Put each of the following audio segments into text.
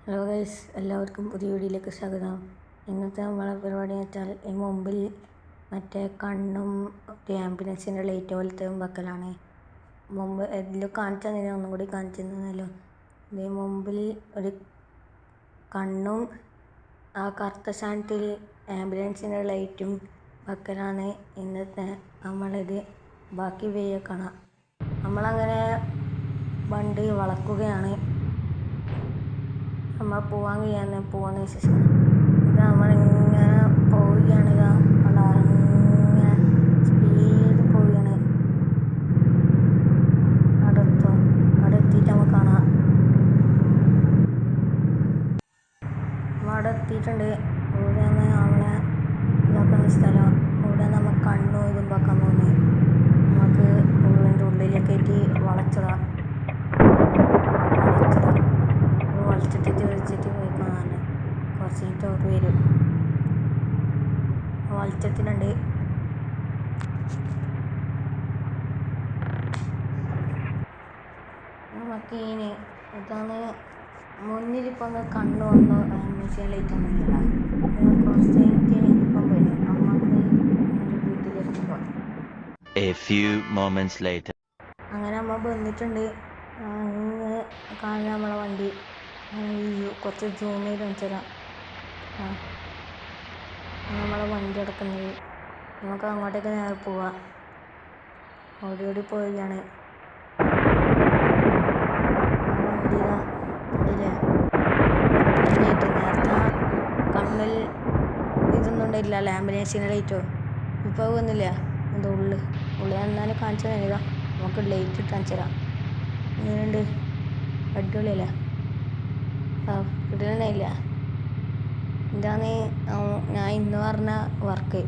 Hello guys, എല്ലാവർക്കും പുതിയ വീഡിയോയിലേക്ക് സ്വാഗതം. ഇന്നത്തെ നമ്മളെ പരിപാടി എന്ന് വെച്ചാൽ ഈ മുമ്പിൽ മറ്റേ കണ്ണും ആംബുലൻസിൻ്റെ ലൈറ്റ് പോലത്തെ വെക്കലാണ്. മുമ്പ് എല്ലാം കാണിച്ചു തന്നെ ഒന്നും കൂടി കാണിച്ചു തന്നല്ലോ. ഈ മുമ്പിൽ ഒരു കണ്ണും ആ കറുത്ത സ്ഥാനത്തിൽ ആംബുലൻസിൻ്റെ ലൈറ്റും വെക്കലാണ് ഇന്നത്തെ നമ്മളിത്. ബാക്കി വീഡിയോ കാണാം. നമ്മളങ്ങനെ വണ്ടി വളക്കുകയാണ്. നമ്മൾ പോകാൻ കഴിയാന്ന് പോകുന്ന ശേഷം ഇത് നമ്മളിങ്ങനെ പോവുകയാണ്. ഇങ്ങനെ സ്പീഡ് പോവുകയാണ്. അവിടെ എത്തിയിട്ട് നമുക്ക് കാണാം. അവിടെ എത്തിയിട്ടുണ്ട്. ഇവിടെയാണ് നമ്മളെ ഇതാക്കുന്ന സ്ഥലം. ഇവിടെ നമുക്ക് കണ്ണു ഇതും വെക്കാൻ പോകുന്നത്. നമുക്ക് വീടിൻ്റെ ഉള്ളിലേക്ക് ആയിട്ട് വളച്ചതാം. വലിച്ചിട്ട് പോയിക്കാണാൻ കുറച്ച് കഴിഞ്ഞിട്ട് അവർ വരും. വലിച്ചിട്ടുണ്ട്. നമുക്ക് ഇതാണ് മുന്നിലിപ്പോൾ ഒന്ന് കണ്ണു വന്നു. മെഷീൻ ലൈറ്റ് ഒന്നുമില്ല. കുറച്ച് കഴിഞ്ഞിട്ട് ഇപ്പം വരും. നമുക്ക് വീട്ടിലേക്ക് പോകാം. അങ്ങനെ നമ്മൾ വന്നിട്ടുണ്ട്. അങ്ങനെ കാണാൻ നമ്മളെ വണ്ടി കുറച്ച് സൂം ചെയ്ത് വെച്ചുതരാം. നമ്മളെ വണ്ടി എടുക്കുന്നത് നമുക്ക് അങ്ങോട്ടേക്ക് നേരെ പോവാം. ഓടി പോവുകയാണ്. വണ്ടി കണ്ടില്ലേ? നേരത്തെ കണ്ണിൽ ഇതൊന്നും ഉണ്ടായില്ല, ആംബുലൻസിൻ്റെ ലൈറ്റോ. ഇപ്പോൾ വന്നില്ല. എന്താ ഉള്ളിൽ എന്നാലും കാണിച്ചു തരാം. നമുക്ക് ലൈറ്റ് ഇട്ട് കാണിച്ചു തരാം. എങ്ങനെയുണ്ട്? അടിപൊളിയല്ലേ? കിട്ടണില്ല. ഇതാണ് ഞാൻ ഇന്ന് പറഞ്ഞ വർക്ക്.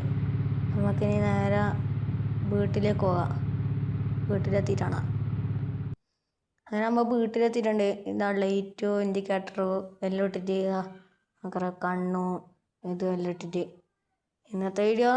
നമുക്കിനി നേരെ വീട്ടിലേക്ക് പോകാം. വീട്ടിലെത്തിയിട്ടാണ്. അങ്ങനെ നമ്മൾ വീട്ടിലെത്തിയിട്ടുണ്ട്. ഇതാ ലൈറ്റോ ഇൻഡിക്കേറ്ററോ എല്ലാം ഇട്ടിട്ട് കുറേ കണ്ണും ഇതും എല്ലാം ഇട്ടിട്ട്. ഇന്നത്തെ വീഡിയോ